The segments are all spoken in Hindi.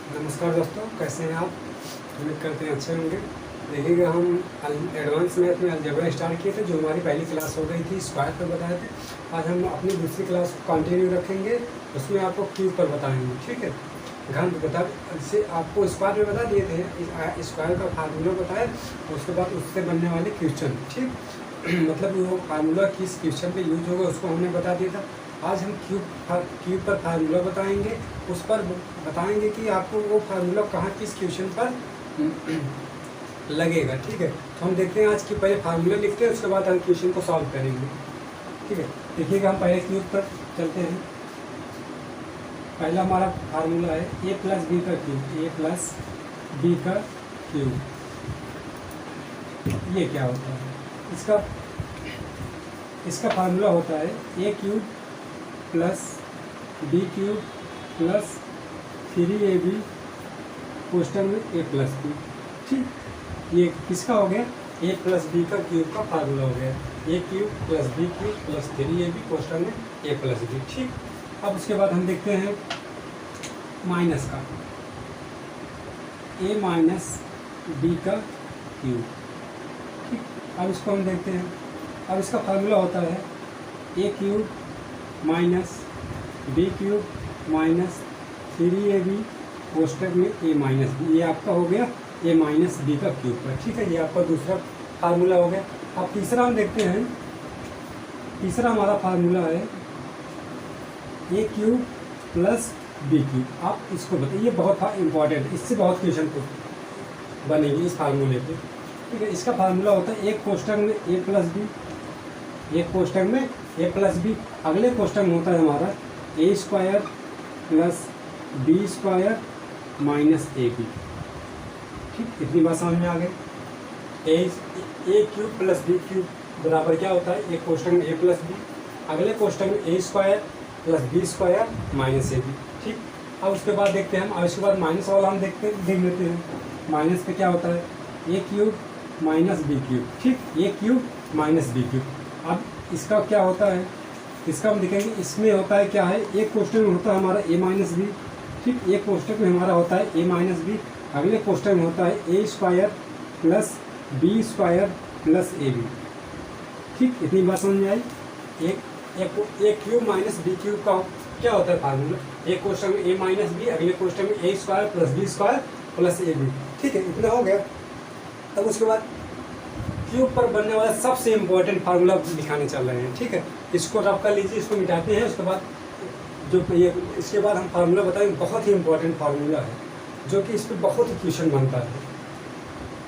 नमस्कार दोस्तों, कैसे हैं आप? उम्मीद करते हैं अच्छे होंगे। देखिएगा, हम एडवांस मैथ में अलजेब्रा स्टार्ट किए थे, जो हमारी पहली क्लास हो गई थी स्क्वायर पर बताए थे। आज हम अपनी दूसरी क्लास को कंटिन्यू रखेंगे, उसमें आपको क्यूब पर बताएंगे। ठीक है, घन बता से आपको स्क्वायर में बता दिए थे, स्क्वायर का फार्मूला बताया, उसके बाद उससे बनने वाले क्वेश्चन। ठीक मतलब वो फार्मूला किस क्वेश्चन पे यूज होगा उसको हमने बता दिया था। आज हम क्यूब पर फार्मूला बताएंगे, उस पर बताएंगे कि आपको वो फार्मूला कहाँ किस क्वेश्चन पर लगेगा। ठीक है, तो हम देखते हैं आज की पहले फार्मूला लिखते हैं, उसके बाद हम क्वेश्चन को सॉल्व करेंगे। ठीक है, देखिएगा, हम पहले क्यूब पर चलते हैं। पहला हमारा फार्मूला है a प्लस बी का क्यूब। a प्लस बी का क्यूब, ये क्या होता है? इसका फार्मूला होता है a cube plus B cube plus 3ab question में a प्लस बी। ठीक, ये किसका हो गया? a प्लस बी का क्यूब का फार्मूला हो गया a cube plus B cube plus 3ab question में a प्लस बी। ठीक, अब उसके बाद हम देखते हैं माइनस का a माइनस बी का क्यूब। ठीक, अब इसको हम देखते हैं। अब इसका फार्मूला होता है a cube minus B cube minus 3ab कोष्टक में a माइनस बी। ये आपका हो गया a माइनस बी का क्यूब पर। ठीक है, ये आपका दूसरा फार्मूला हो गया। अब तीसरा हम देखते हैं। तीसरा हमारा फार्मूला है a cube plus B cube. आप इसको बताइए, ये बहुत इंपॉर्टेंट है, इससे बहुत क्वेश्चन बनेंगे इस फार्मूले पे। ठीक है, इसका फार्मूला होता है एक कोष्टक में a प्लस बी, एक कोष्टक में a प्लस बी, अगले कोष्टक में होता है हमारा a square plus B square minus A B. ठीक, इतनी बात समझ में आ गई। a cube plus B cube बराबर क्या होता है? एक कोष्टक में a प्लस बी, अगले कोष्टक में a square plus B square minus A B. ठीक, अब उसके बाद देखते हैं हम। अब इसके बाद माइनस वाला हम देख लेते हैं। माइनस पे क्या होता है? a cube minus B cube. ठीक, a cube minus B cube. अब इसका क्या होता है? इसका हम देखेंगे, इसमें होता है क्या है? एक कोष्टक में होता है हमारा a माइनस बी। ठीक, एक कोष्टक में हमारा होता है a माइनस बी, अगले कोष्टक में होता है a square plus B square plus A B. ठीक, इतनी बात समझ में आई। एक क्यूब माइनस बी क्यूब का क्या होता है फार्मूला? एक क्वेश्चन में a माइनस बी, अगले क्वेश्चन में a square plus B square plus A B. ठीक है, इतना हो गया। तब उसके बाद क्यूब पर बनने वाला सबसे इम्पोर्टेंट फार्मूला दिखाने चल रहे हैं। ठीक है, इसको रब कर लीजिए, इसको मिटाते हैं। उसके बाद इसके बाद हम फार्मूला बताएंगे, बहुत ही इम्पोर्टेंट फार्मूला है, जो कि इस पर बहुत ही क्वेश्चन बनता है।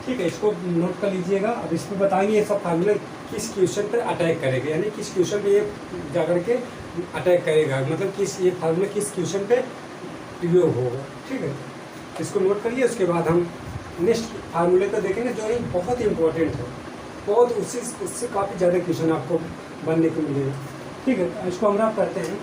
ठीक है, इसको नोट कर लीजिएगा। अब इस पर बताएंगे ये सब फार्मूला किस क्वेश्चन पर अटैक करेगा, यानी किस क्वेश्चन पे ये जाकर के अटैक करेगा, मतलब ये फार्मूला किस क्वेश्चन पे प्रयोग होगा। ठीक है, इसको नोट करिए। उसके बाद हम नेक्स्ट फार्मूले को देखेंगे, जो ये बहुत ही इम्पोर्टेंट है, बहुत उससे काफ़ी ज़्यादा क्वेश्चन आपको बनने को मिलेगा। ठीक है, इसको हम रब करते हैं।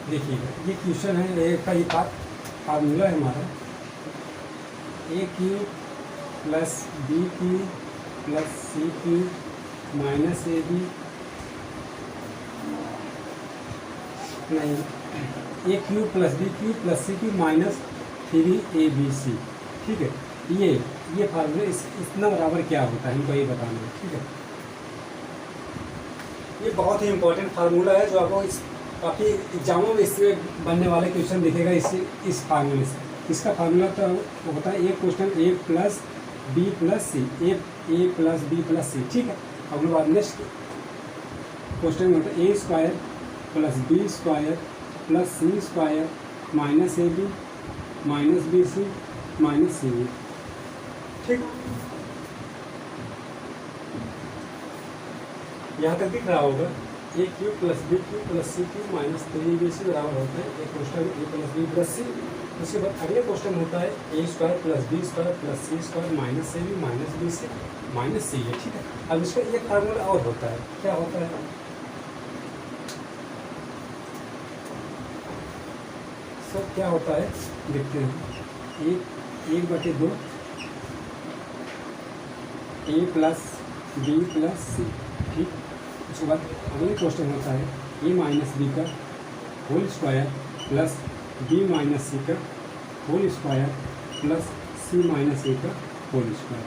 देखिए, ये क्वेश्चन है, ए का ये फार्मूला है हमारा a cube plus B cube plus C cube minus A B, नहीं, a cube plus B cube plus C cube minus 3abc। ठीक है, ये फार्मूला इतना बराबर क्या होता है, हमको ये बताना है। ठीक है, ये बहुत ही इम्पोर्टेंट फार्मूला है, जो आपको काफ़ी एग्जामों में इससे बनने वाले क्वेश्चन दिखेगा इस फार्मूले से। इसका फार्मूला तो होता है एक question a plus B plus C, A plus B plus सी। ठीक है, अब बाद नेक्स्ट क्वेश्चन में होता है a square plus B square plus C square minus A B minus B C minus C B. ठीक, यहाँ तक दिख रहा होगा। a cube plus B cube plus C cube minus 3abc बराबर होता है एक question a plus B plus C. उसके बाद अगले क्वेश्चन होता है a square plus B square plus C square minus A B minus B C minus C है। ठीक है, अब इसका एक फार्मूला और होता है, क्या होता है? तो क्या होता है देखते हैं। एक बटे दो ए प्लस बी प्लस सी, ठीक। उसके बाद अगले क्वेश्चन होता है ए माइनस बी का whole square plus B minus C का whole square plus C minus A का होल स्क्वायर।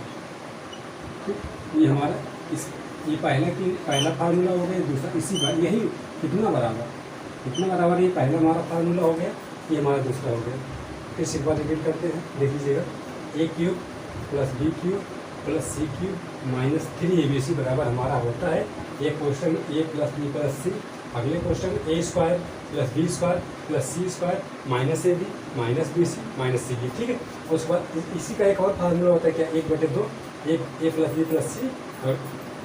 ठीक, ये हमारा ये पहला फार्मूला हो गया। दूसरा इसी का यही कितना बराबर ये पहला हमारा फार्मूला हो गया, ये हमारा दूसरा हो गया। फिर से एक बार रिपीट करते हैं, देख लीजिएगा। A cube plus B cube plus C cube minus 3abc बराबर हमारा होता है ये क्वेश्चन ए प्लस बी प्लस सी। अगले question A square plus B square plus C square minus A B minus B C minus C B, ठीक है। उसके बाद इसी का एक और फार्मूला होता है क्या, 1/2 A plus B plus C. और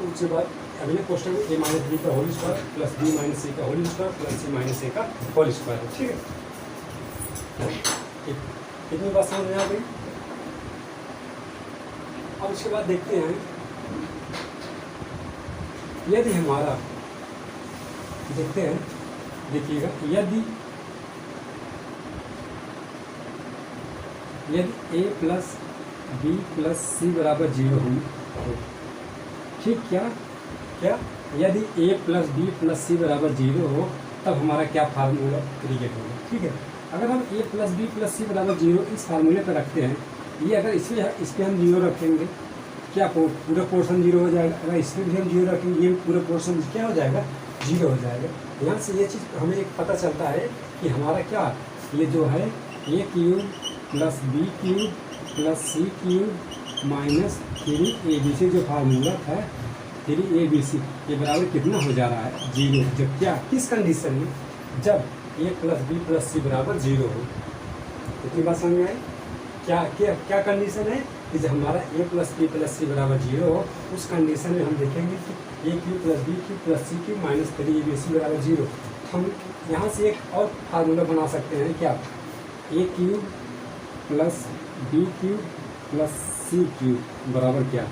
उसके बाद अगले क्वेश्चन में ए माइनस बी का whole square plus B minus C का whole square plus C minus A का होल स्क्वायर, ठीक है। कितनी बात समझ में आ गई। अब इसके बाद देखते हैं यदि हमारा देखते हैं, देखिएगा, यदि ए प्लस बी प्लस सी बराबर 0 हो, ठीक, क्या यदि ए प्लस बी प्लस सी बराबर 0 हो तब हमारा क्या फार्मूला क्रिएट होगा, ठीक है। अगर हम ए प्लस बी प्लस सी बराबर 0 इस फार्मूले पर रखते हैं, ये अगर इस पर हम 0 रखेंगे क्या पूरा पोर्शन 0 हो जाएगा। अगर इस पर भी हम 0 रखेंगे ये पूरा पोर्शन क्या हो जाएगा, 0 हो जाएगा। यहाँ से ये चीज़ हमें एक पता चलता है कि हमारा क्या, ये जो है A cube plus B cube plus C cube minus 3abc जो फार्मूला था 3abc ये बराबर कितना हो जा रहा है, 0। जब क्या, किस कंडीशन में, जब ए प्लस बी प्लस सी बराबर 0 हो। इतनी बात समझ में आई। क्या कंडीशन है कि जब हमारा ए प्लस बी प्लस सी बराबर 0 हो, उस कंडीशन में हम देखेंगे कि A cube plus B cube plus C cube minus 3abc बराबर 0। हम यहाँ से एक और फार्मूला बना सकते हैं क्या, A cube plus B cube plus C cube बराबर क्या,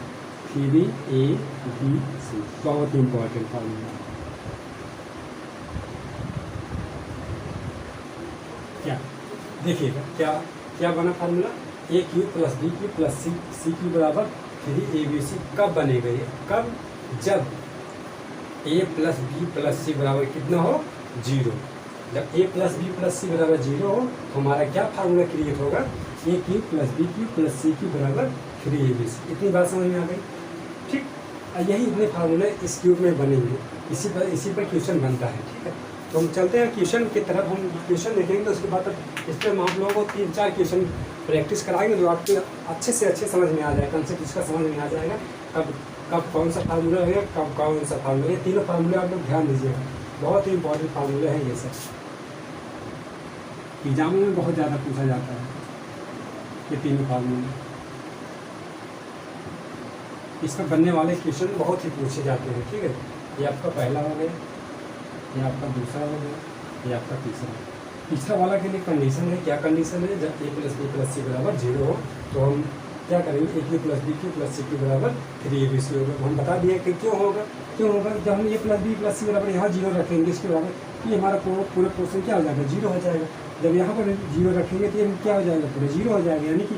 3abc। बहुत इंपॉर्टेंट फार्मूला। क्या देखिएगा, क्या बना formula, A cube plus B cube plus C cube बराबर 3abc। कब बनेगा ये, कब, जब ए प्लस बी प्लस सी बराबर कितना हो, 0। जब ए प्लस बी प्लस सी बराबर 0 हो तो हमारा क्या फार्मूला क्रिएट होगा, A cube plus B cube plus C cube बराबर 3abc। इतनी बात समझ में आ गई, ठीक। यही इतने फार्मूले इस क्यूब में बनेंगे, इसी पर क्वेश्चन बनता है, ठीक है। तो हम चलते हैं क्वेश्चन की तरफ। हम क्वेश्चन देखेंगे तो उसके बाद इस पर हम आप लोगों को 3-4 क्वेश्चन प्रैक्टिस कराएंगे जो आपके अच्छे से अच्छे समझ में आ जाएगा, कंसेप्ट इसका समझ में आ जाएगा। कब कौन सा फार्मूला है, कब कौन सा फार्मूला, ये तीनों फार्मूले आप लोग ध्यान दीजिएगा, बहुत ही इंपॉर्टेंट फार्मूले हैं ये सब। एग्जामों में बहुत ज़्यादा पूछा जाता है ये तीनों फार्मूले। इस पर बनने वाले क्वेश्चन बहुत ही पूछे जाते हैं, ठीक है। ये आपका पहला हो गया, ये आपका दूसरा हो गया, ये आपका तीसरा वाला के लिए कंडीशन है। क्या कंडीशन है, जब ए प्लस बी प्लस सी बराबर 0 हो तो हम क्या करेंगे, A cube plus B cube plus C cube बराबर 3abc होगा। हम बता दिए कि क्यों होगा, जब हम ए प्लस बी प्लस सी बराबर यहाँ 0 रखेंगे इसके बराबर, ये हमारा पूरा पोर्शन क्या हो जाएगा, 0 हो जाएगा। जब यहाँ पर 0 रखेंगे तो ये क्या हो जाएगा, पूरा 0 हो जाएगा। यानी कि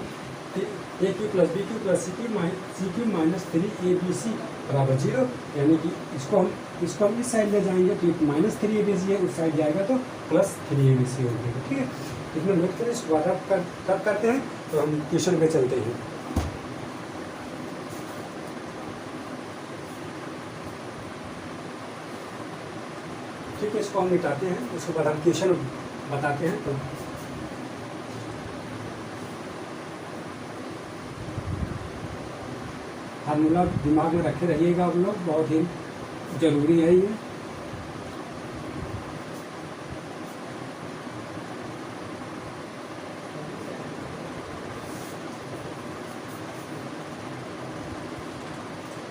A cube plus B cube plus C cube minus 3abc बराबर 0। यानी कि इसको हम इस साइड ले जाएंगे तो माइनस 3abc है, उस साइड जाएगा तो प्लस 3abc हो जाएगा, ठीक है। इसमें नोट करें, इसको बाद कब करते हैं तो हम क्वेश्चन पे चलते हैं। ठीक है, इसको हम मिटाते हैं, उसके बाद हम क्वेश्चन बताते हैं। तो फार्मूला दिमाग में रखे रहिएगा आप लोग, बहुत ही ज़रूरी है ये।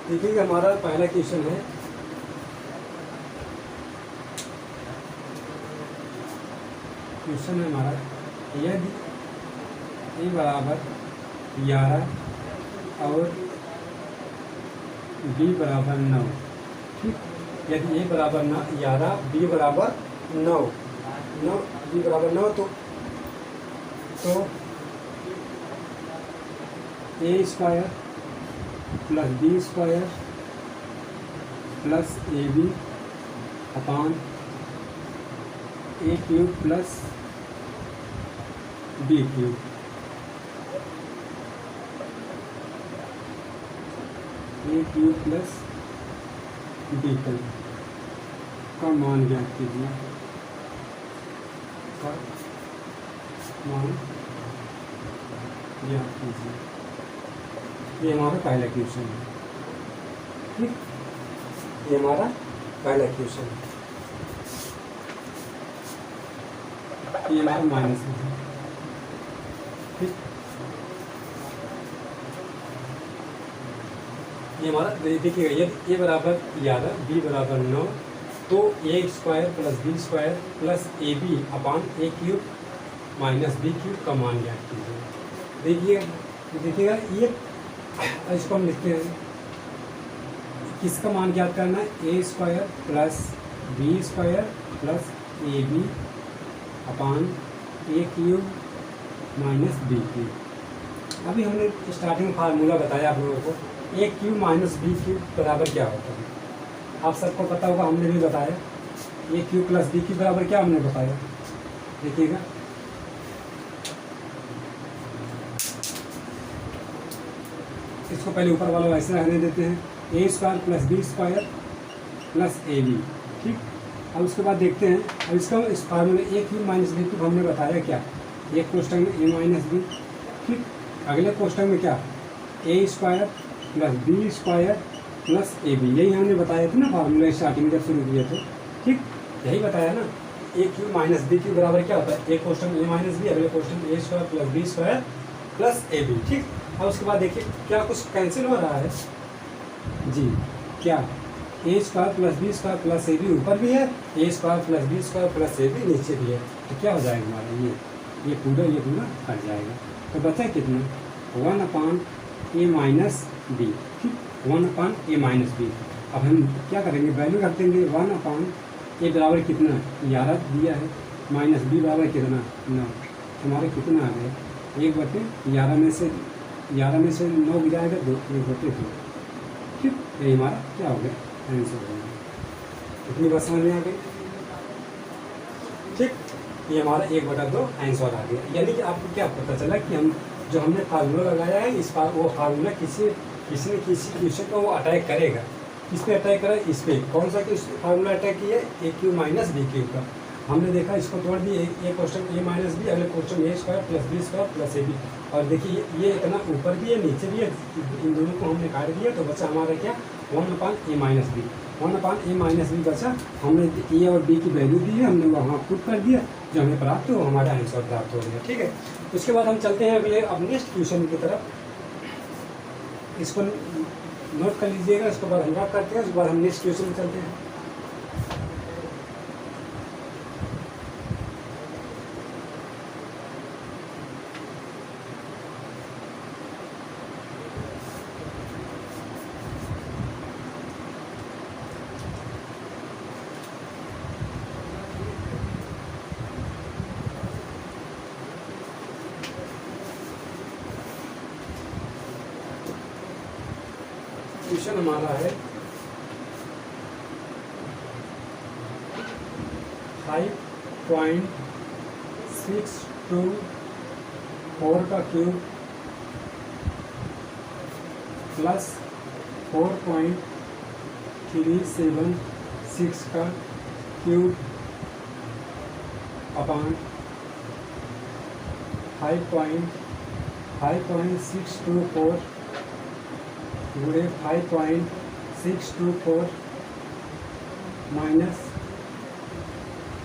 देखिए हमारा पहला क्वेश्चन है, हमारा यदि ए बराबर 11 और बी बराबर 9, ठीक। यदि ए बराबर 11 बी बराबर 9 बी बराबर 9 तो तो A square plus B square plus A B upon A cube plus B cube, A cube plus B cube का मान ज्ञात कीजिए, का मान ज्ञात कीजिए। ये हमारा पहला क्वेश्चन है, ठीक, ये हमारा पहला क्वेश्चन है। ये हमारा माइनस में है, ठीक। ये हमारा देखिएगा, ये बराबर 11, बी बराबर 9, तो A square plus B square plus A B upon A cube minus B cube का मान ज्ञात कीजिए। देखिएगा ये इसको हम लिखते हैं, किसका मान ज्ञात करना है, ए square plus B square plus A B upon A cube minus B cube. अभी हमने स्टार्टिंग में फार्मूला बताया आप लोगों को, A cube minus B cube बराबर क्या होता है, आप सबको पता होगा, हमने भी बताया। ए क्यूब प्लस बी क्यूब बराबर क्या हमने बताया, देखिएगा, इसको पहले ऊपर वाला वैसे रहने देते हैं, ए square plus B square plus A B, ठीक। अब उसके बाद देखते हैं, अब इसका इस फार्मूले ए क्यूब माइनस बी क्यूब हमने बताया क्या, एक क्वेश्चन में ए माइनस बी, ठीक। अगले क्वेश्चन में क्या, A square plus B square plus A B, यही हमने बताया था ना फार्मूला स्टार्टिंग में जब शुरू किए थे, ठीक, यही बताया ना। A cube minus B cube बराबर क्या होता है, एक क्वेश्चन ए माइनस बी, अगले question A square plus B square plus A B, ठीक। अब उसके बाद देखिए क्या कुछ कैंसिल हो रहा है जी, क्या A square plus B square plus A B ऊपर भी है, ए square plus B square plus A B नीचे भी है, तो क्या हो जाएगा हमारा ये पूरा हट जाएगा। तो बचा कितना, 1 अपान ए माइनस बी, ठीक, 1 अपान ए माइनस बी। अब हम क्या करेंगे, वैल्यू रख देंगे, 1 अपान ए बराबर कितना 11 दिया है, माइनस बी बराबर कितना 9, हमारा कितना आ गया 1/11 में से 9 गिराएगा 2, 1/2, ठीक। ये हमारा क्या हो गया, आंसर हो गया। इतनी बात समझ में आ गई, ठीक। ये हमारा 1/2 आंसर आ गया। यानी कि आपको क्या पता चला कि हम जो हमने फार्मूला लगाया है, इस वो फार्मूला किसी न किसी क्वेश्चन को वो अटैक करेगा। किस पे अटैक करा, इस पे। कौन सा फार्मूला अटैक किया, A cube minus B cube का। हमने देखा इसको तोड़ दिए, ये क्वेश्चन ए माइनस बी, अगले question A square plus B square plus A B, और देखिए ये इतना ऊपर भी है नीचे भी है, इन दोनों को हमने काट दिया, तो बचा हमारा क्या 1 अपान ए माइनस बी, 1 अपान ए माइनस बी बचा। हमने ए और बी की वैल्यू दी है, हमने वहाँ पुट कर दिया, जो हमें प्राप्त हो हमारा आंसर प्राप्त हो गया, ठीक है। उसके बाद हम चलते हैं अगले अब नेक्स्ट क्वेश्चन की तरफ। इसको नोट कर लीजिएगा, इसके बाद हम बात करते हैं, उसके बाद हम नेक्स्ट क्वेश्चन में चलते हैं। क्वेश्चन हमारा है 5.624 का क्यूब प्लस 4.376 का क्यूब अपान 5.624 गुणे 5.624 माइनस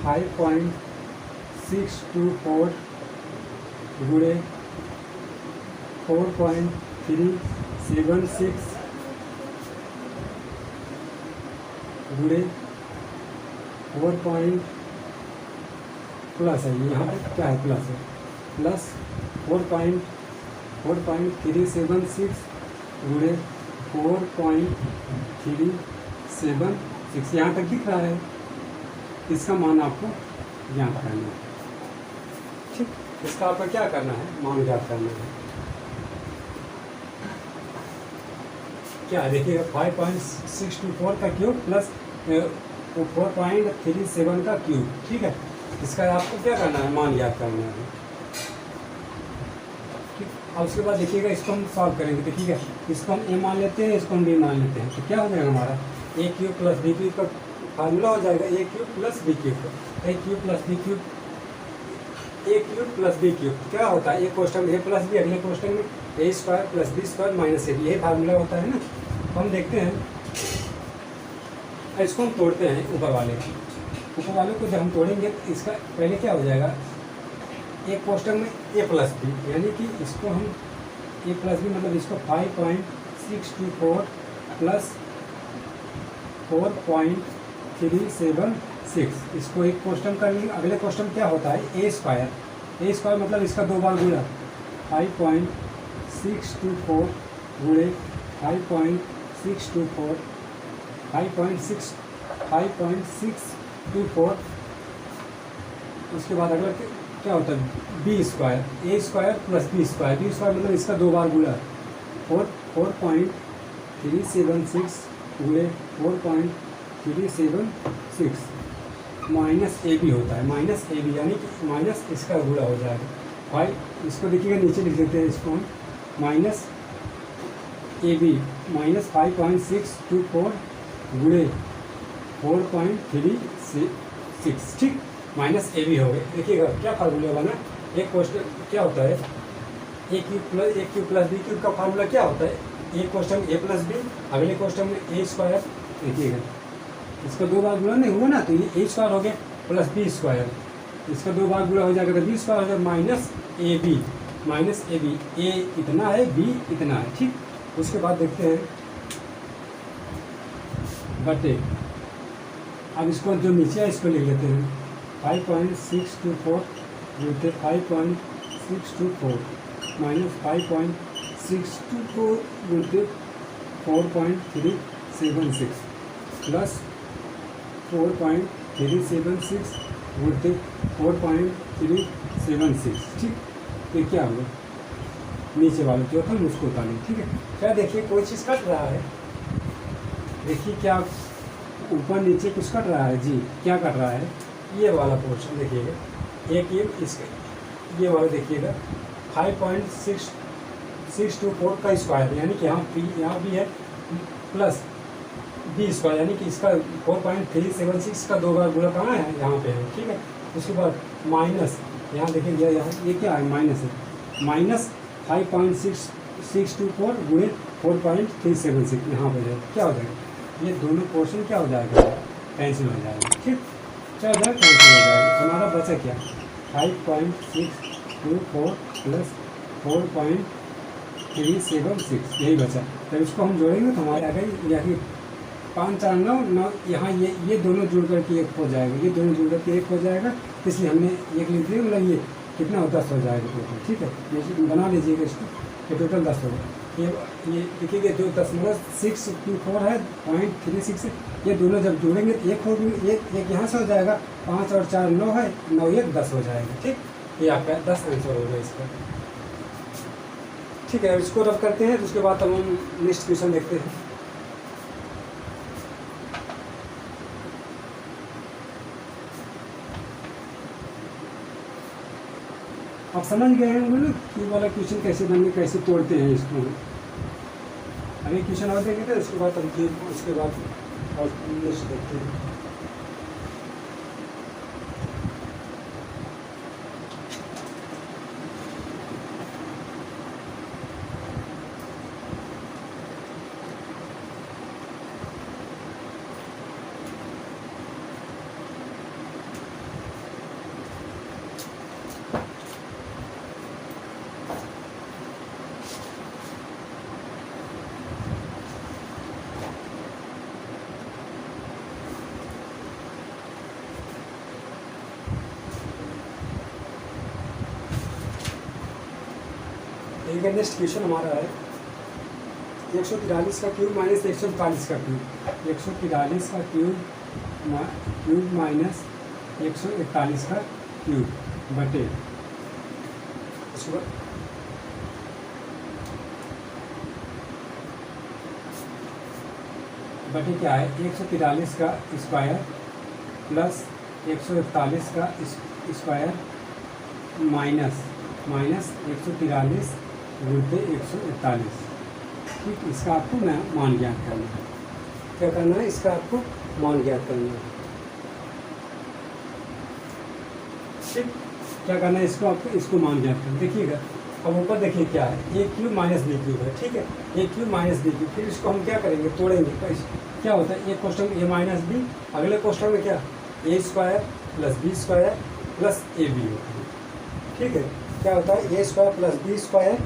5.624 गुणे 4.376 गुणे 4 प्लस है, यहाँ पर क्या है प्लस है, प्लस 4.376 गुणे 4.376, यहाँ तक दिख रहा है। इसका मान आपको ज्ञात करना है, ठीक। इसका आपको क्या करना है, मान ज्ञात करना है। क्या देखिएगा 5.624 का क्यूब प्लस 4.37 का क्यूब, ठीक है। इसका आपको क्या करना है, मान ज्ञात करना है। ठीक, अब उसके बाद देखिएगा इसको हम सॉल्व करेंगे। देखिएगा इसको हम ए मान लेते हैं, इसको हम बी मान लेते हैं, तो क्या हो जाएगा हमारा A cube plus B cube का फार्मूला हो जाएगा A cube plus B cube का। A cube plus B cube, A cube plus B cube क्या होता है, एक क्वेश्चन ए प्लस बी, अगले क्वेश्चन में A square plus B square minus A B, यही फार्मूला होता है ना। तो हम देखते हैं, इसको हम तोड़ते हैं ऊपर वाले को जब हम तोड़ेंगे तो इसका पहले क्या हो जाएगा, एक क्वेश्चन में ए प्लस बी, यानी कि इसको हम ए प्लस बी मतलब इसको 5.624 प्लस 4.376, इसको एक क्वेश्चन कर लेंगे। अगले क्वेश्चन क्या होता है, ए स्क्वायर मतलब इसका 2 बार गुणा 5.624 गुणे 5.624 उसके बाद अगला क्या होता है, बी स्क्वायर, ए स्क्वायर प्लस बी स्क्वायर मतलब इसका 2 बार गुणा 4.376 गुणे 4.376 माइनस ए बी होता है, माइनस ए बी यानी कि माइनस इसका गुणा हो जाएगा 5, इसको देखिएगा नीचे लिख देते हैं इसको हम, माइनस ए बी माइनस 5.624 गुणे 4.36, ठीक, माइनस ए बी हो गए। देखिएगा क्या फार्मूला बना, एक क्वेश्चन क्या होता है, A cube plus B cube का फार्मूला क्या होता है, एक क्वेश्चन ए प्लस बी, अगले क्वेश्चन में ए स्क्वायर, देखिएगा इसका 2 बार गुणा नहीं हुआ ना, तो ये ए स्क्वायर हो गया प्लस बी स्क्वायर, इसका 2 बार गुणा हो जाएगा तो बी स्क्वायर हो जाएगा माइनस ए बी, ए इतना है बी इतना है, ठीक। उसके बाद देखते हैं बटे, अब इसको जो नीचे है इसको लिख लेते हैं 5.624 गुणित 5.624 माइनस 5.624 गुणित 4.376 प्लस 4.376 गुणित 4.376, ठीक। तो क्या होगा, नीचे वाले जो था उसको उतारें, ठीक है। क्या देखिए कोई चीज़ कट रहा है, देखिए क्या ऊपर नीचे कुछ कट रहा है जी, क्या कट रहा है, ये वाला पोर्शन देखिएगा, एक ये इसके ये वाला देखिएगा 5.624 का स्क्वायर, यानी कि यहाँ भी है प्लस बी स्क्वायर, यानी कि इसका 4.376 का 2 बार गुणा कहाँ है, यहाँ पे है, ठीक है। उसके बाद माइनस यहाँ देखिए यहाँ ये क्या है, माइनस है, माइनस 5.624 गुणे 4.376 यहाँ पे है, क्या हो जाएगा, ये दोनों पोर्शन क्या हो जाएगा, कैंसिल हो जाएगा, ठीक, क्या हो जाएगा, कैंसिल हो जाएगा। हमारा बचा क्या, 5.624 प्लस 4.376 यही बचा। तब इसको हम जोड़ेंगे तो हमारे आ गई, यानी 5 4 9 यहाँ ये दोनों जुड़ करके एक हो जाएगा, ये दोनों जुड़ करके एक हो जाएगा, इसलिए हमने एक लिख दिया, मतलब ये कितना हो 10 हो जाएगा टोटल, ठीक है। ये बना लीजिएगा इसको, ये टोटल 10 होगा। ये देखिए जो 0.624 है 0.36 है, ये दोनों जब जोड़ेंगे तो एक होगी, एक यहाँ से हो जाएगा, 5 और 4 9 है, 9 1 10 हो जाएगा, ठीक। ये आपका 10 आंसर होगा इसका, ठीक है। इसको रब करते हैं तो उसके बाद हम नेक्स्ट क्वेश्चन देखते हैं। आप समझ गए होंगे ना कि वाला क्वेश्चन कैसे बनने, कैसे तोड़ते हैं इसको। अभी क्वेश्चन और देखेंगे उसके बाद हम उसके बाद और नेक्स्ट देखते हैं। ठीक है, नेक्स्ट क्वेश्चन हमारा है 143 का क्यूब माइनस 141 का क्यूब, 143 का क्यूब माइनस 141 का क्यूब बटे उसके बाद बटे क्या है 143 का स्क्वायर प्लस 141 का स्क्वायर माइनस 143 गुणते 141। ठीक, इसका आपको मान ज्ञात करना है। क्या करना है, इसका आपको मान ज्ञात करना है। ठीक, क्या करना है, इसको आपको इसको मान ज्ञात करना। देखिएगा अब ऊपर देखिए क्या है, A cube minus B cube है। ठीक है, A cube minus B cube, फिर इसको हम क्या करेंगे, तोड़ेंगे। तो क्या होता है, एक क्वेश्चन ए माइनस बी, अगले क्वेश्चन में क्या A square plus B square plus A B होता है। ठीक है, क्या होता है, ए square plus B square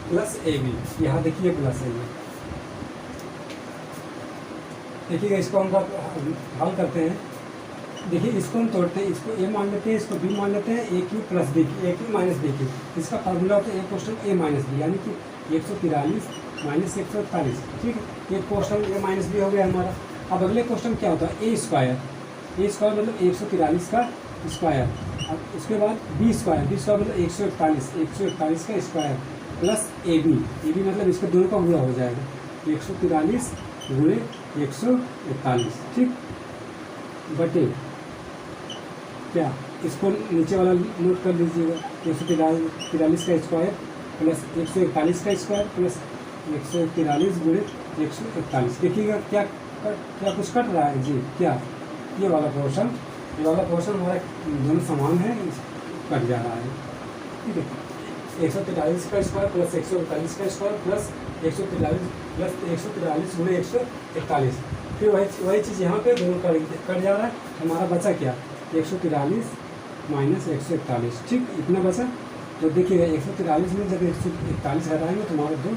plus A B, यहाँ देखिए प्लस है ये। देखिएगा इसको हम हल करते हैं। देखिए इसको हम तोड़ते हैं, इसको ए मान लेते हैं, इसको बी मान लेते हैं, ए क्यू प्लस बी, ए क्यू माइनस बी क्यू। इसका फार्मूला होता है ए क्वेश्चन ए माइनस बी, यानी कि 143 माइनस 141। ठीक है, एक क्वेश्चन ए माइनस बी हो गया हमारा। अब अगले क्वेश्चन क्या होता है, ए स्क्वायर मतलब 143 का स्क्वायर, अब उसके बाद बी स्क्वायर मतलब 141 का स्क्वायर प्लस ए बी मतलब इसके दोनों का गुणा हो जाएगा, 143 गुणे 141। ठीक, बटे क्या, इसको नीचे वाला नोट कर लीजिएगा, 143 का स्क्वायर प्लस 141 का स्क्वायर प्लस 143 गुणे 141। देखिएगा क्या कुछ कट रहा है जी, क्या ये वाला पोर्शन हमारा दोनों समान है, कट जा रहा है। ठीक है, 143 का स्क्वायर प्लस 141 का स्क्वायर प्लस 143 गुणे 141। फिर वही चीज़ यहाँ पे दोनों कट जा रहा है। हमारा बचा क्या, 143 माइनस 141। ठीक, इतना बचा। तो देखिएगा 143 में जब 141 हटाएंगे तो हमारा 2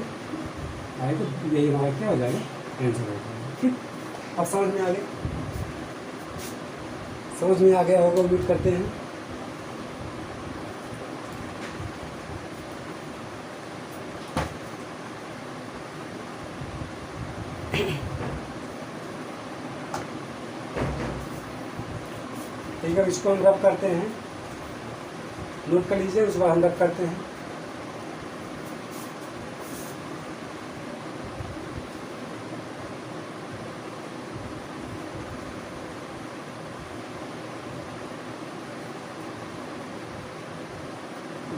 आएगा, तो यही हमारा क्या हो जाएगा, आंसर हो जाएगा। ठीक, अब समझ में आ गया होगा, उम्मीद करते हैं। ठीक है, इसको हम रब करते हैं, नोट कर लीजिए, उसके बाद हम रब करते हैं।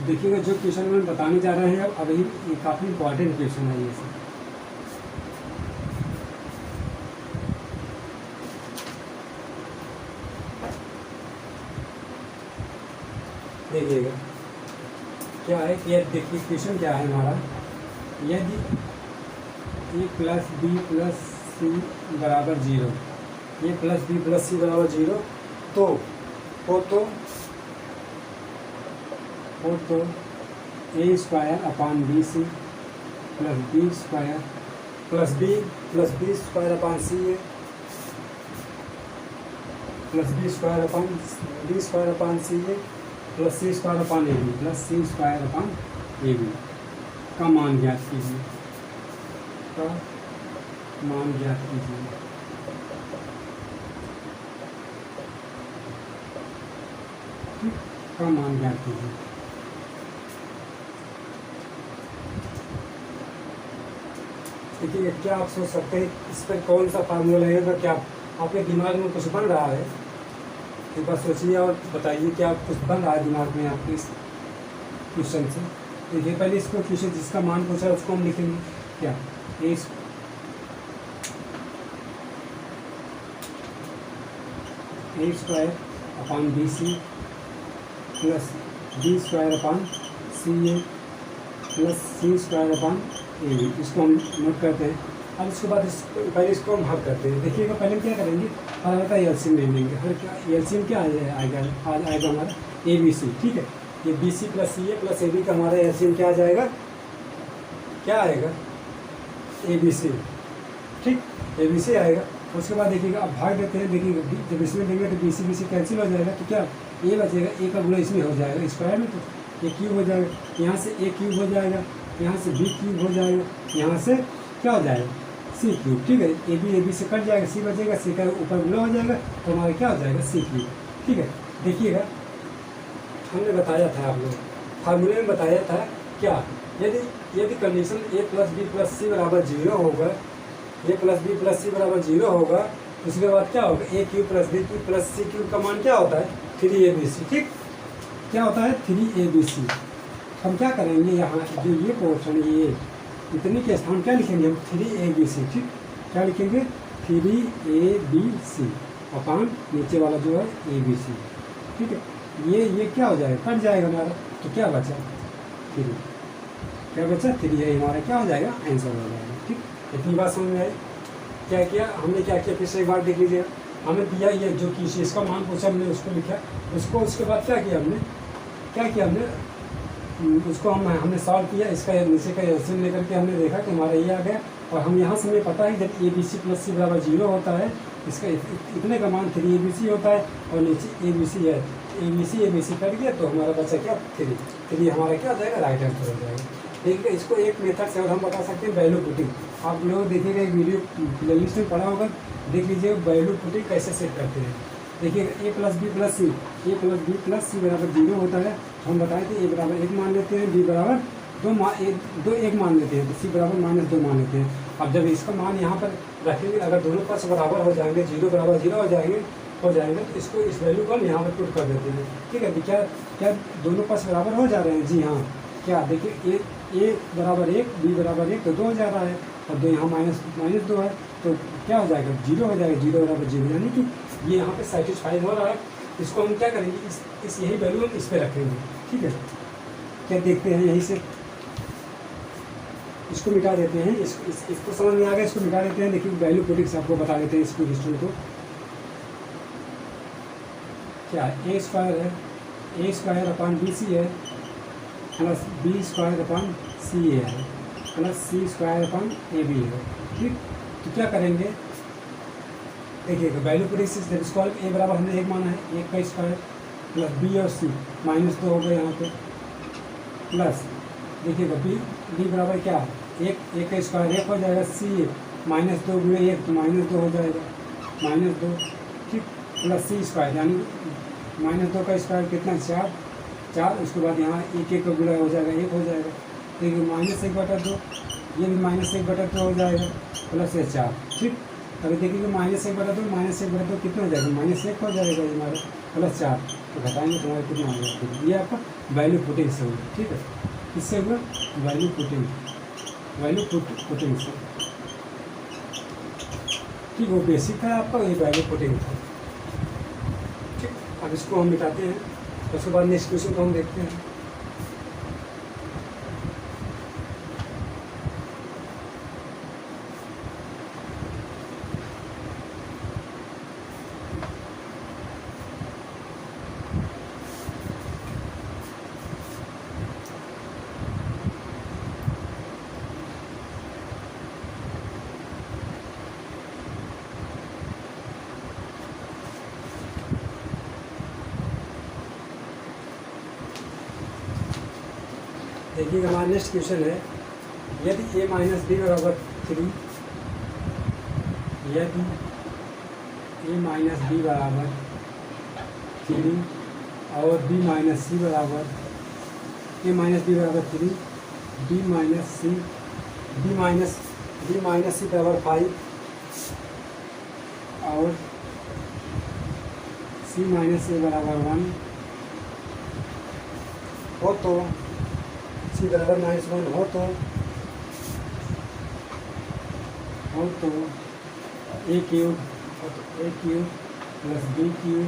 देखिएगा जो क्वेश्चन में बताने जा रहे हैं अब अभी, ये काफ़ी इंपॉर्टेंट क्वेश्चन है ये सब। देखिएगा क्या है, ये देखिए क्वेश्चन क्या है हमारा, यदि ए प्लस बी प्लस सी बराबर 0, ए प्लस बी प्लस सी बराबर 0, तो A square upon B C plus B square plus B square upon C A plus B square upon C A plus C square upon A B plus C square upon A B का मान ज्ञात कीजिए, देखिए क्या आप सोच सकते हैं इस पर कौन सा फार्मूला है, क्या आपके दिमाग में कुछ बन रहा है, एक बार सोचिए और बताइए क्या कुछ बन रहा है दिमाग में आपके इस क्वेश्चन से। देखिए पहले इसको क्वेश्चन जिसका मान पूछा है उसको हम लिखेंगे क्या, A square upon B C plus B square upon C A plus C square upon A B, इसको हम नोट करते हैं। अब इसके बाद पहले इसको हम हल करते हैं। देखिएगा पहले हम क्या करेंगे, हर का एलसीएम ले लेंगे। हर क्या एलसीएम क्या आएगा हमारा ए बी सी। ठीक है, ये B C plus C A plus A B का हमारा एलसीएम क्या आ जाएगा, क्या आएगा, ए बी सी। ठीक, ए बी सी आएगा। उसके बाद देखिएगा अब भाग देते हैं। देखिएगा जब इसमें देंगे तो बी सी कैंसिल हो जाएगा, तो क्या ए बचेगा, ए का गुणा इसमें हो जाएगा स्क्वायर में, तो ए क्यूब हो जाएगा, यहाँ से ए क्यूब हो जाएगा, यहाँ से बी क्यूब हो जाएगा, यहाँ से क्या हो जाएगा सी क्यूब। ठीक है, ए बी से कट जाएगा, सी बचेगा, सी का ऊपर गुणा हो जाएगा, तो हमारा क्या हो जाएगा सी क्यूब। ठीक है, देखिएगा हमने बताया था आप लोग फार्मूले में बताया था क्या, यदि यदि condition a plus B plus सी बराबर 0 होगा, a प्लस बी प्लस सी बराबर 0 होगा, उसके बाद क्या होगा, A cube plus B cube plus C cube का मान क्या होता है 3abc। ठीक, क्या होता है 3abc। हम क्या करेंगे यहाँ जो ये पोर्शन ये इतने के स्थान क्या लिखेंगे हम 3abc। ठीक, क्या लिखेंगे 3abc अपान नीचे वाला जो है abc। ठीक है, ये क्या हो जाएगा, कट जाएगा हमारा, तो क्या बचा 3, क्या बचा 3 है हमारा, क्या हो जाएगा आंसर हो जाएगा। ठीक, इतनी बात समझ में आई। क्या किया हमने, क्या किया फिर से एक बार देख लीजिएगा, हमें दिया ये जो कि इसका मान पूछा हमने उसको लिखा, उसको उसके बाद क्या किया हमने, क्या किया हमने उसको हमने सॉल्व किया, इसका नीचे का एलसीएम लेकर के हमने देखा कि हमारा ये आ गया। और हम यहाँ से हमें पता है जब abc प्लस सी बराबर 0 होता है, इसका इतने का मान 3abc होता है और नीचे abc है, abc कट गया तो हमारा बचा क्या 3 हमारा क्या हो जाएगा राइट आंसर हो जाएगा। ठीक है, इसको एक मेथड से और हम बता सकते हैं वैल्यू पुटिंग। आप लोग देखिएगा एक वीडियो प्लेलिस्ट में पढ़ा होगा, देख लीजिए वैल्यू पुटिंग कैसे सेट करते हैं। देखिएगा a प्लस बी प्लस सी बराबर 0 होता है, हम बताए थे a बराबर 1 मान लेते हैं, b बराबर 1 मान लेते हैं, तो c बराबर -2 मान लेते हैं। अब जब इसका मान यहाँ पर रखेंगे, अगर दोनों पक्ष बराबर हो जाएंगे, 0 बराबर 0 हो जाएंगे तो इसको इस वैल्यू को हम यहाँ पर पुट कर देते हैं। ठीक है, क्या क्या दोनों पक्ष बराबर हो जा रहे हैं, जी हाँ। क्या देखिए a बराबर 1 b बराबर 1 तो 2 हो जा रहा है, और 2 यहाँ -2 है तो क्या हो जाएगा 0 हो जाएगा, 0 बराबर 0, यानी कि ये यहाँ पे सेटिस्फाइड हो रहा है। इसको हम क्या करेंगे, इस यही वैल्यू हम इस पर रखेंगे। ठीक है, क्या देखते हैं यहीं से इसको मिटा देते हैं, इसको समझ में आ गया, इसको मिटा देते हैं। देखिए वैल्यू पुटिंग से आपको बता देते हैं इसको हिस्ट्री को। क्या a स्क्वायर है, a स्क्वायर अपान bc है plus b square upon ca है plus c square upon ab है। ठीक, तो क्या करेंगे, देखिएगा वैल्यू पुटिंग से जब इसको a बराबर हमने 1 माना है, 1 का स्क्वायर प्लस b और c -2 हो गए यहाँ पे, प्लस देखिएगा b बराबर क्या है 1 का स्क्वायर 1 हो जाएगा, c -2 गुणे 1 तो -2 हो जाएगा, -2। ठीक, प्लस c स्क्वायर यानी -2 का स्क्वायर कितना 4, उसके बाद यहाँ 1 का गुणा हो जाएगा 1 हो जाएगा। देखिए -1/2, ये भी -1/2 हो जाएगा, प्लस ये 4। ठीक, अभी देखिए -1/2 कितना हो जाएगा, -1 हो जाएगा हमारा, प्लस 4 तो घटाएंगे तो हमारा कितना हो जाएगा। ये आपका वैल्यू पुटिंग से होगा। ठीक है, इससे हुआ वैल्यू पुटिंग से। ठीक, वो बेसिक है आपका, ये वैल्यू पुटिंग था। ठीक, अब इसको हम मिटाते हैं, उसके बाद नेक्स्ट क्वेश्चन को हम देखते हैं। देखिए हमारा नेक्स्ट क्वेश्चन है, यदि a माइनस बी बराबर 3, यदि a माइनस बी बराबर 3 और b माइनस सी बराबर, a माइनस बी बराबर 3, b माइनस सी बराबर 5 और c माइनस a बराबर 1 हो तो c बराबर -1 हो तो a cube plus b cube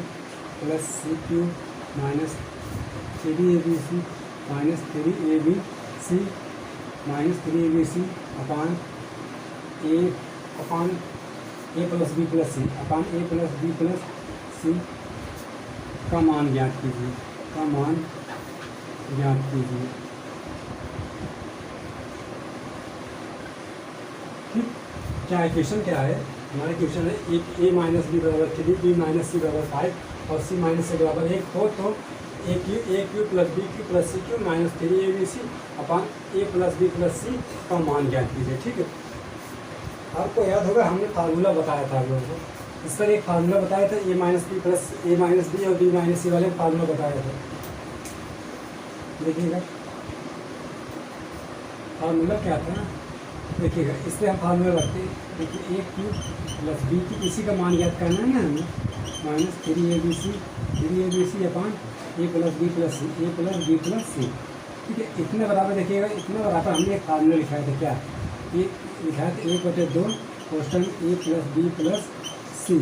plus c cube minus 3abc upon a plus b plus c upon a plus b plus c का मान ज्ञात कीजिए। ठीक, क्या इक्वेशन क्या है, हमारा इक्वेशन है a माइनस बी बराबर 3, b माइनस सी बराबर 5 और c माइनस से बराबर 1 हो तो a Q plus b Q plus c Q minus 3abc upon a plus b plus c का मान ज्ञात कीजिए। ठीक है, आपको याद होगा हमने फार्मूला बताया था आप लोगों को, इस पर एक फार्मूला बताया था, a माइनस बी और b माइनस c वाले फार्मूला बताया था। देखिएगा फार्मूला क्या था, देखिएगा इससे हम फार्मूला रखते हैं। देखिए ए क्यूब प्लस बी की इसी का मान याद करना है ना हमें, minus 3 upon A plus B plus C, A plus B plus सी। ठीक है, इतने बराबर देखिएगा, इतने बराबर हमने एक फार्मूला लिखा था, क्या ये लिखा है 1/2 क्वेश्चन ए प्लस बी प्लस सी।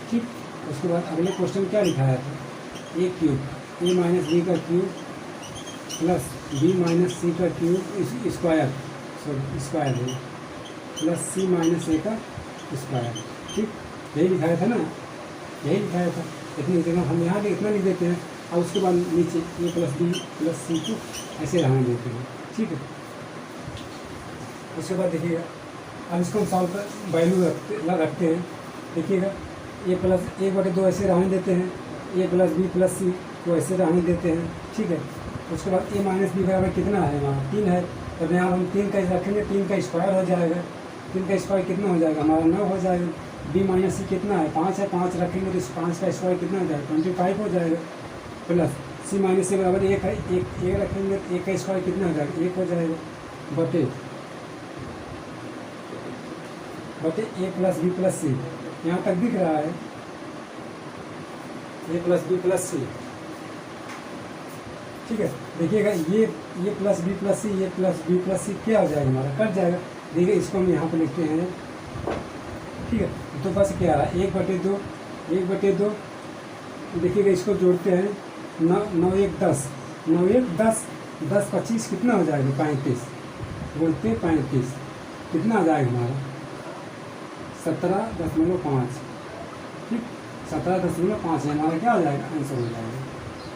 ठीक, उसके बाद अगले क्वेश्चन क्या लिखाया था, ए क्यूब ए माइनस बी का cube plus B minus C का क्यूब स्क्वायर, सॉरी स्क्वायर है, प्लस सी माइनस ए का स्क्वायर। ठीक, यही लिखाया था ना, यही लिखाया था। इतनी जगह हम यहाँ पे इतना लिख देते हैं और उसके बाद नीचे ए प्लस बी प्लस सी को ऐसे रहने देते हैं। ठीक है, उसके बाद देखिएगा अब इसको हम सॉल्व कर वैल्यू रखते हैं। देखिएगा ए प्लस 1/2 ऐसे रहने देते हैं, ए प्लस बी प्लस सी को ऐसे रहने देते हैं। ठीक है, उसके बाद ए माइनस बी बराबर कितना है, वहाँ 3 है, तो यहाँ हम 3 का रखेंगे, 3 का स्क्वायर हो जाएगा, 3 का स्क्वायर कितना हो जाएगा हमारा 9 हो जाएगा। बी माइनस सी कितना है 5 है, 5 रखेंगे तो इस 5 का स्क्वायर कितना हो जाएगा 25 हो जाएगा, प्लस सी माइनस सी बराबर 1 है, एक रखेंगे तो 1 का स्क्वायर कितना हो जाएगा 1 हो जाएगा, बटे ए प्लस बी प्लस सी। यहाँ तक दिख रहा है ए प्लस बी प्लस सी। ठीक है, देखिएगा ये प्लस बी प्लस सी, ये प्लस बी प्लस सी क्या हो जाएगा हमारा, कट जाएगा। देखिए इसको हम यहाँ पे लिखते हैं। ठीक है, तो बस क्या आ रहा है 1/2। देखिएगा इसको जोड़ते हैं, 9 1 10, 9 1 10, 10 25 कितना हो जाएगा 35, बोलते 35 कितना आ जाएगा हमारा 17.5। ठीक, 17.5 है हमारा, क्या हो जाएगा आंसर हो जाएगा।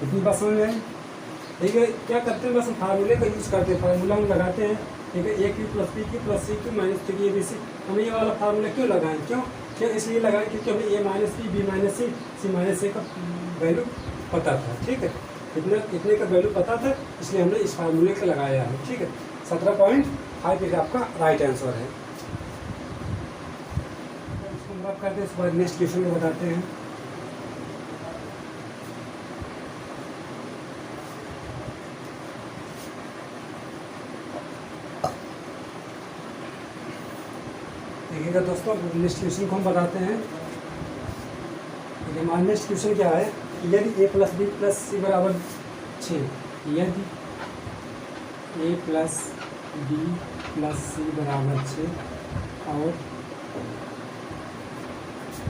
इतनी बात समझ में आई। ठीक है, क्या करते हैं बस हम फार्मूले का यूज़ करते हैं, फार्मूला हम लगाते हैं। ठीक है, A cube plus B cube plus C cube minus 3 A B C. हमें ये वाला फार्मूला क्यों लगाएं, क्यों इसलिए लगाएं क्योंकि हमें ए minus B minus C minus A का वैल्यू पता था। ठीक है, इतने का वैल्यू पता था, इसलिए हमने इस फार्मूले का लगाया है। ठीक है, 17.5 आपका राइट आंसर है। इसको हम करते हैं, उसके बाद नेक्स्ट क्वेश्चन में बताते हैं। देखिएगा दोस्तों, नेक्स्ट क्वेश्चन को हम बताते हैं। हमारा नेक्स्ट क्वेश्चन क्या है, यदि ए प्लस बी प्लस सी बराबर 6, यदि ए प्लस बी प्लस सी बराबर 6 और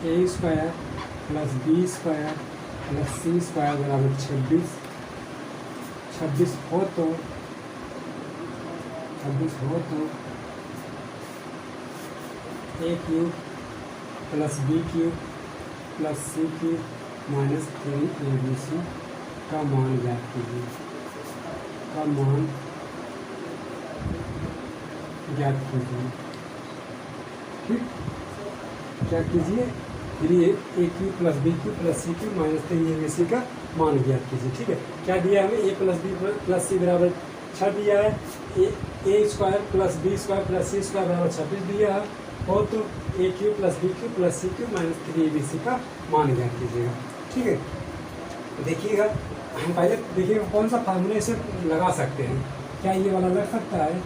A square plus B square plus C square बराबर 26 हो तो A cube plus B cube plus C cube minus 3 A B C का मान ज्ञात कीजिए, का मान ज्ञात कीजिए। ठीक, क्या कीजिए, फिर ये A cube plus B cube plus C cube minus 3 A B C का मान ज्ञात कीजिए। ठीक है, क्या दिया हमें, ए प्लस बी प्लस सी बराबर 6 दिया है, ए square plus B square plus सी स्क्वायर बराबर 26 दिया है, हो तो A cube plus B cube plus C cube minus 3 A B C का मान ज्ञात कीजिएगा। ठीक है, देखिएगा हम पहले देखिएगा कौन सा फार्मूला इसे लगा सकते हैं। क्या ये वाला लग सकता है,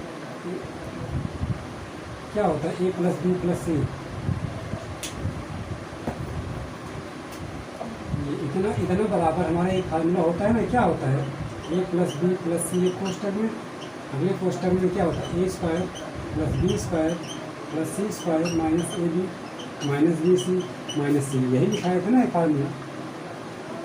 क्या होता है ए प्लस बी प्लस सी, इतना बराबर हमारा एक फार्मूला होता है ना, क्या होता है ए प्लस बी प्लस सी, एक कोष्टक में, अगले कोष्टक में क्या होता है ए square plus B square plus C square minus A B minus B C minus C, यही लिखाया था ना ये फार्मूला।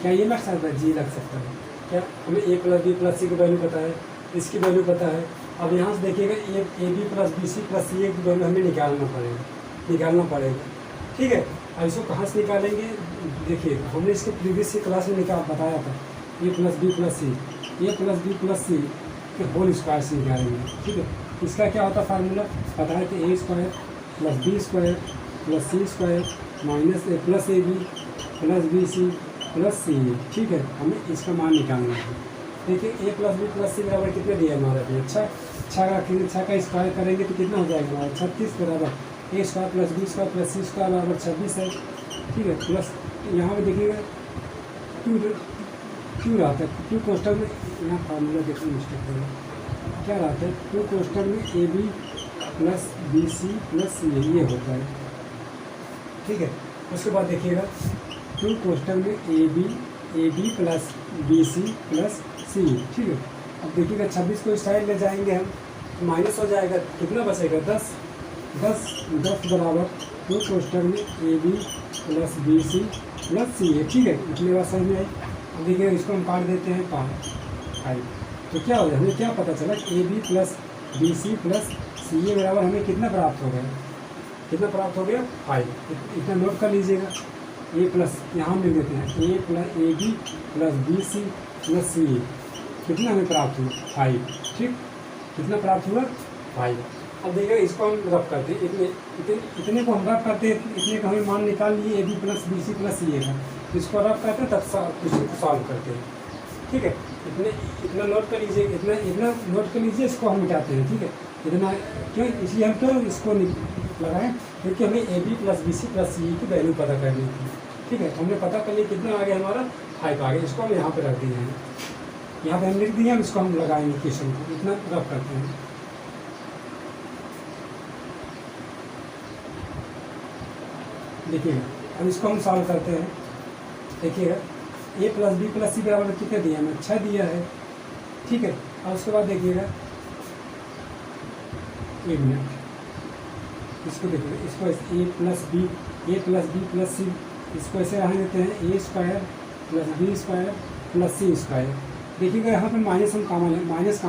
क्या ये लग सकता है, जी लग सकता है। क्या हमें ए प्लस बी प्लस सी की वैल्यू पता है, इसकी वैल्यू पता है। अब यहाँ से देखिएगा A B plus B C plus सी की वैल्यू हमें निकालना पड़ेगा। ठीक है, अब इसको कहाँ से निकालेंगे, देखिए हमने इसके प्रीवियस क्लास में बताया था, ए प्लस बी प्लस सी के होल स्क्वायर से निकालेंगे। ठीक है, इसका क्या होता है फार्मूला, पता है कि A square plus B square plus C square minus A plus A B plus B C plus C A. ठीक है, हमें इसका मान निकालना है। देखिए ए प्लस बी प्लस सी बराबर कितने दिया हमारा पे, 6 रखेंगे, 6 का स्क्वायर करेंगे तो कितना हो जाएगा हमारा 36 बराबर A square plus B square plus C square बराबर 26 है। ठीक है, प्लस यहाँ पे देखिएगा क्यू रहता है, क्यू कोष्टक में यहाँ फार्मूला देखो मिस्टेक हो गया, क्या रहता है क्यू कोष्टक में a B plus B C plus c ये होता है, ठीक है। उसके बाद देखिएगा क्यू कोष्टक में a B plus B C plus सी, ठीक है। अब देखिएगा 26 को इस साइड ले जाएंगे हम तो माइनस हो जाएगा, कितना बचेगा 10 बराबर क्यू कोष्टक में a B plus B C plus c है, ठीक है। इतनी बात समझ में आई। अब देखिए इसको हम काट देते हैं 5, तो क्या हो गया, हमें क्या पता चला a B plus B C plus C a बराबर हमें कितना प्राप्त हो गया, कितना प्राप्त हो गया 5। इतना नोट कर लीजिएगा। ए प्लस यहाँ हम लिख देते हैं a B plus B C plus C a, कितना हमें प्राप्त हुआ 5, ठीक। कितना प्राप्त हुआ 5। अब देखिए इसको हम रफ करते हैं, इतने को हम रफ करते हैं, इतने का हमें मान निकाल लिए a B plus B C plus C a का, इसको रफ करते हैं तब क्वेश्चन को सॉल्व करते हैं, ठीक है। इतना नोट कर लीजिए, इतना नोट कर लीजिए, इसको हम मिटाते हैं, ठीक है। इतना क्यों, इसलिए हम तो इसको लगाएं क्योंकि हमें a B plus B C plus सी की वैल्यू पता करनी थी, ठीक है। तो हमने पता कर लिया कितना आ गया हमारा 5 आ गया। इसको हम यहाँ पे रख दिए हैं, यहाँ पे हम लिख दिए, हम इसको हम लगाएंगे क्वेश्चन को, इतना रफ करते हैं। देखिएगा अब इसको हम सॉल्व करते हैं। देखिएगा ए प्लस बी प्लस सी बराबर कितने दिया हमें 6 दिया है, ठीक है। और उसके बाद देखिएगा 1 मिनट, इसको देखिएगा, इसको a plus B plus c, इसको ऐसे रहने देते हैं ए square plus B square plus सी स्क्वायर। देखिएगा यहाँ पे माइनस हम कॉमन है, माइनस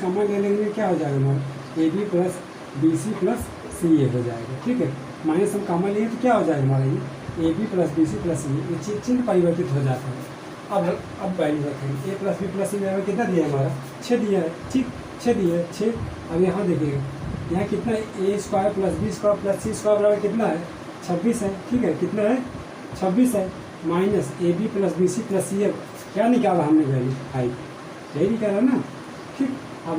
कॉमन ले लेंगे, क्या हो जाएगा हमारा a B plus B C plus C a हो जाएगा, ठीक है। माइनस हम कॉमन लिए तो क्या हो जाएगा हमारा ये a B plus B C plus c, ये चिन्ह परिवर्तित हो जाता है। अब वैल्यू रखेंगे, a plus B plus c में कितना दिया है हमारा 6 दिया है, ठीक 6 दिया है 6। अब यहाँ देखिएगा यहाँ कितना है ए square plus B square plus सी स्क्वायर बराबर कितना है 26 है, ठीक है। कितना है 26 है, minus A B plus B C plus C a, क्या निकाला हमने वैल्यू 5, यही निकाला ना, ठीक। अब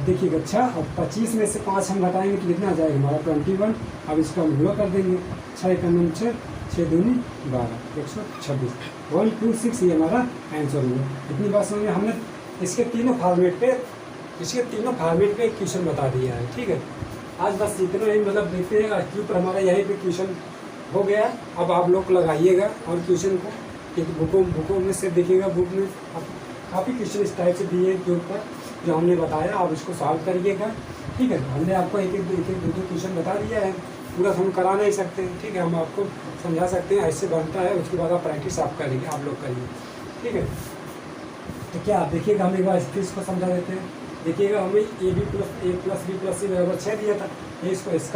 देखिएगा अच्छा, अब 25 में से 5 हम घटाएंगे तो कितना आ जाएगा हमारा 21। अब इसको हम गुणा कर देंगे, 6 का 9 6 दूनी 12 126 126 ये हमारा आंसर हुआ। इतनी बात समझ में, हमने इसके तीनों फॉर्मेट पे एक क्वेश्चन बता दिया है, ठीक है। आज बस इतना ही, मतलब देखते हैं क्यों पर हमारा यहीं पे क्वेश्चन हो गया। अब आप लोग लगाइएगा और क्वेश्चन को बुकों में से देखिएगा, बुक में काफ़ी क्वेश्चन इस टाइप से दिए के ऊपर जो हमने बताया, आप इसको सॉल्व करिएगा, ठीक है। हमने आपको एक दो क्वेश्चन बता दिया है, पूरा हम करा नहीं सकते, ठीक है। हम आपको समझा सकते हैं ऐसे बनता है, उसके बाद आप प्रैक्टिस आप करिए, आप लोग करिए, ठीक है। तो क्या देखिएगा, हम एक बार इसको समझा देते हैं। देखिएगा हमें ए प्लस बी प्लस सी बराबर 6 दिया था, a square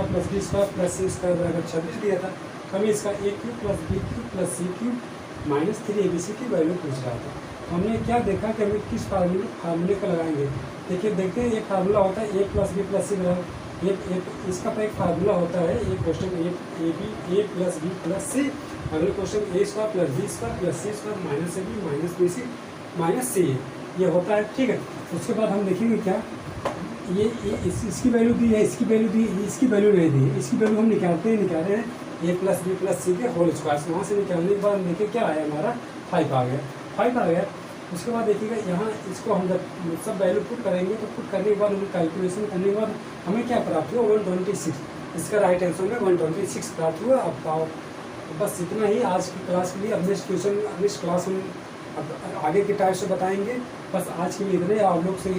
plus B square plus C square बराबर 26 दिया था। हमें इसका a cube plus B cube plus C cube minus 3abc की वैल्यू पूछ रहा था। हमने क्या देखा कि हमें किस फार्मूले को लगाएंगे। देखते हैं एक फार्मूला होता है ए प्लस बी प्लस सी बराबर, इसका तो एक फार्मूला होता है, एक क्वेश्चन ए प्लस बी प्लस सी, अगले question A square plus B square plus C square minus A B minus B C minus c, ये होता है, ठीक है। उसके बाद हम देखेंगे क्या ये इसकी वैल्यू दी है, इसकी वैल्यू दी, इसकी वैल्यू नहीं दी है, इसकी वैल्यू हम निकाल रहे हैं ए प्लस बी प्लस सी के होल स्क्वायर से। वहाँ से निकालने के बाद देखिए क्या आया हमारा 5 आ गया। उसके बाद देखिएगा यहाँ इसको हम जब सब वैल्यू पुट करेंगे तो पुट करने के बाद हम कैलकुलेशन करने के बाद हमें क्या प्राप्त हुआ 126। इसका राइट आंसर में 126 प्राप्त हुआ। अब तो बस इतना ही आज की क्लास के लिए। अब नेक्स्ट क्लास हम अब आगे के टाइप से बताएंगे। बस आज के लिए इतने। आप लोग से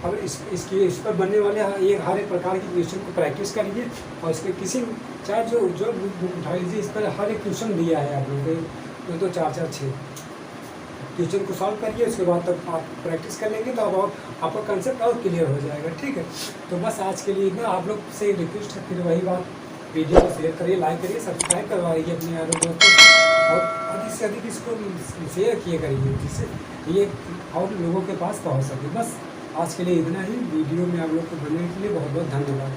अब इस पर बनने वाले हर एक प्रकार की क्वेश्चन को प्रैक्टिस करिए और इसके किसी चाहे जो बुक उठा लीजिए, इस पर हर एक क्वेश्चन दिया है आप लोगों को 2 4 4 6 क्वेश्चन को सॉल्व करिए। उसके बाद तक आप प्रैक्टिस कर लेंगे तो अब आपका कंसेप्ट और क्लियर हो जाएगा, ठीक है। तो बस आज के लिए इतना। आप लोग से रिक्वेस्ट है, फिर वही बात, वीडियो को शेयर करिए, लाइक करिए, सब्सक्राइब करवाइए अपने यारों दोस्तों को और अधिक से अधिक इसको शेयर किए करिए जिससे ये और लोगों के पास पहुँच सके। बस आज के लिए इतना ही। वीडियो में आप लोग को बनने के लिए बहुत बहुत धन्यवाद।